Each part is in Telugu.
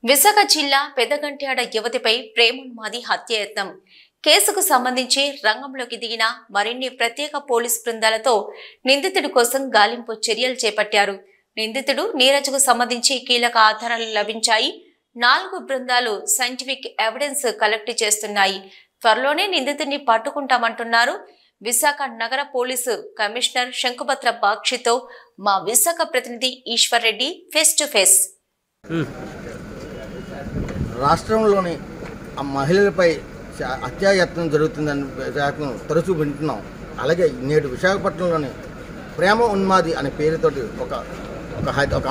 విశాఖ జిల్లా పెదగంట్యాడ యువతిపై ప్రేమోన్మాది హత్యాయత్నం కేసుకు సంబంధించి రంగంలోకి దిగిన మరిన్ని ప్రత్యేక పోలీస్ బృందాలతో నిందితుడి కోసం గాలింపు చర్యలు చేపట్టారు. నిందితుడు నీరజ్కు సంబంధించి కీలక ఆధారాలు లభించాయి. 4 బృందాలు సైంటిఫిక్ ఎవిడెన్స్ కలెక్ట్ చేస్తున్నాయి. త్వరలోనే నిందితుడిని పట్టుకుంటామంటున్నారు. విశాఖ నగర పోలీసు కమిషనర్ శంకుభద్ర బాక్షితో మా విశాఖ ప్రతినిధి Eshwar Reddy face to face. రాష్ట్రంలోని మహిళలపై హత్యాయత్నం జరుగుతుందని తరచూ వింటున్నాం. అలాగే నేడు విశాఖపట్నంలోని ప్రేమ ఉన్మాది అనే పేరుతోటి ఒక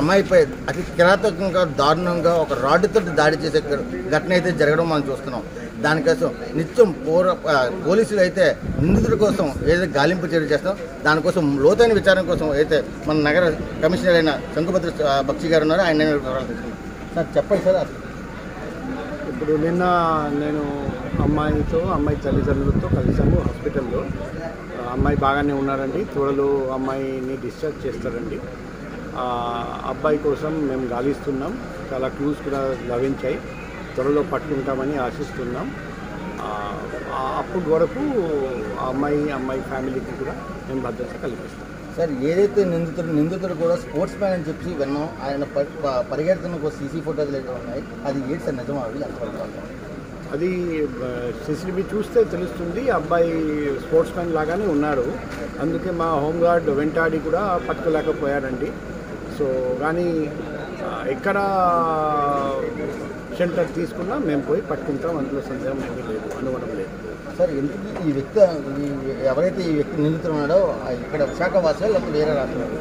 అమ్మాయిపై అతి కిరాతకంగా దారుణంగా ఒక రాడ్డుతో దాడి చేసే ఘటన అయితే జరగడం మనం చూస్తున్నాం. దానికోసం నిత్యం పోలీసులు అయితే నిందితుల కోసం ఏదైతే గాలింపు చర్య చేస్తాం, దానికోసం లోతైన విచారణ కోసం అయితే మన నగర కమిషనర్ అయిన శంకుభద్ర బక్షి గారు ఉన్నారు. ఆయన సార్ చెప్పండి సార్. ఇప్పుడు నిన్న నేను అమ్మాయి తల్లిదండ్రులతో కలిసాము హాస్పిటల్లో. అమ్మాయి బాగానే ఉన్నారండి. త్వరలో అమ్మాయిని డిశ్చార్జ్ చేస్తారండి. అబ్బాయి కోసం మేము గాలిస్తున్నాం. చాలా క్లూస్ కూడా లభించాయి. త్వరలో పట్టుకుంటామని ఆశిస్తున్నాం. అప్పటి వరకు అమ్మాయి ఫ్యామిలీకి కూడా మేము భద్రత కల్పిస్తాం. సార్, ఏదైతే నిందితుడు కూడా స్పోర్ట్స్ మ్యాన్ అని చెప్పి విన్నాం. ఆయన పరిగెడుతున్న సీసీ ఫోటోలు అయితే ఉన్నాయి. అది ఏంటి సార్, నిజమా? అది సిసిటివి చూస్తే తెలుస్తుంది. అబ్బాయి స్పోర్ట్స్ మ్యాన్ లాగానే ఉన్నాడు. అందుకే మా హోంగార్డ్ వెంటాడి కూడా పట్టుకోలేకపోయాడండి. సో కానీ ఎక్కడ షెల్టర్ తీసుకున్నా మేము పోయి పట్టుకుంటాం. అందులో సందేహం ఏమీ లేదు, అనుమానం లేదు. సార్, ఎందుకు ఈ వ్యక్తి ఎవరైతే ఈ వ్యక్తి నిందితున్నాడో ఇక్కడ విశాఖ వాసులు లేకపోతే వేరే రాష్ట్రం?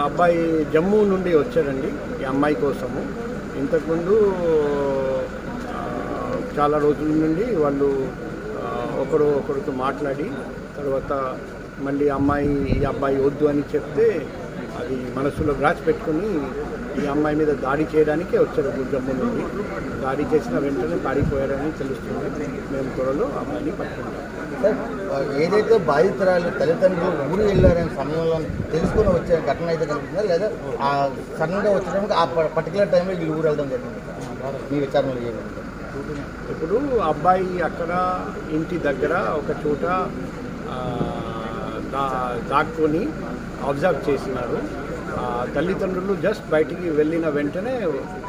అబ్బాయి జమ్మూ నుండి వచ్చాడండి ఈ అమ్మాయి కోసము. ఇంతకుముందు చాలా రోజుల నుండి వాళ్ళు ఒకరితో మాట్లాడి తర్వాత మళ్ళీ ఈ అబ్బాయి వద్దు అని చెప్తే అది మనసులో గ్రాచ్ పెట్టుకుని ఈ అమ్మాయి మీద దాడి చేయడానికే వచ్చారు జమ్మూ నుండి. దాడి చేసిన వెంటనే పారిపోయాడని తెలుస్తుంది. మేము త్వరలో అమ్మాయిని పట్టుకుంటాం. సార్, ఏదైతే బాధితురాలు తల్లిదండ్రులు ఊరు వెళ్ళారనే సమయంలో తెలుసుకొని వచ్చే ఘటన అయితే కనిపిస్తుందా, లేదా సడన్గా వచ్చడానికి ఆ పర్టికులర్ టైంలో వీళ్ళు ఊరు వెళ్ళడం జరిగింది? మీ విచారణలో ఏమైంది? ఇప్పుడు అబ్బాయి అక్కడ ఇంటి దగ్గర ఒక చోట దాక్కొని అబ్జర్వ్ చేసినారు. తల్లిదండ్రులు జస్ట్ బయటికి వెళ్ళిన వెంటనే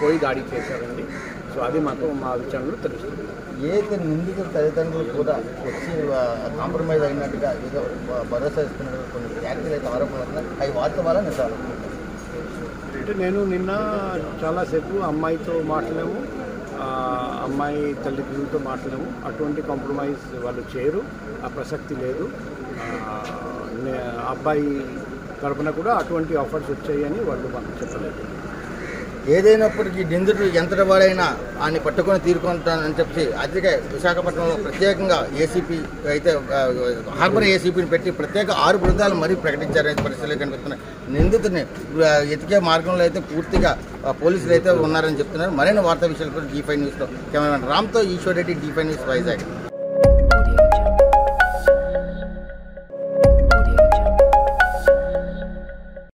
పోయి దాడి చేశారండి. సో అది మాకు మా విచారణలో తెలుస్తుంది. ఏదైతే నిందితుల తల్లిదండ్రులు కూడా వచ్చి కాంప్రమైజ్ అయినట్టుగా ఏదో భరోసా ఇస్తున్నారు, కొన్ని వ్యాఖ్యలు అయితే ఆరోపణలు అవుతున్నాయి. అవి వాస్తవాలా నిజాలు? అంటే నేను నిన్న చాలాసేపు అమ్మాయితో మాట్లాడాము, అమ్మాయి తల్లిదండ్రులతో మాట్లాడాము. అటువంటి కాంప్రమైజ్ వాళ్ళు చేయరు, ఆ ప్రసక్తి లేదు. అబ్బాయి తరపున కూడా అటువంటి ఆఫర్స్ వచ్చాయని వాళ్ళు మాకు చెప్పలేదు. ఏదైనప్పటికీ నిందితుడు ఎంతటి వాడైనా ఆయన పట్టుకొని తీరుకుంటానని చెప్పి అందుకే విశాఖపట్నంలో ప్రత్యేకంగా ఏసీపీ అయితే హార్బర్ ఏసీపీని పెట్టి ప్రత్యేక 6 బృందాలు మరీ ప్రకటించారనే పరిస్థితులు కనిపిస్తున్నాయి. నిందితుడిని ఎతికే మార్గంలో అయితే పూర్తిగా పోలీసులు అయితే ఉన్నారని చెప్తున్నారు. మరిన్ని వార్తా విషయాలు కూడా G5 న్యూస్లో కెమెరామెన్ రామ్తో ఈశ్వర్ రెడ్డి, G5 న్యూస్, వైజాగ్.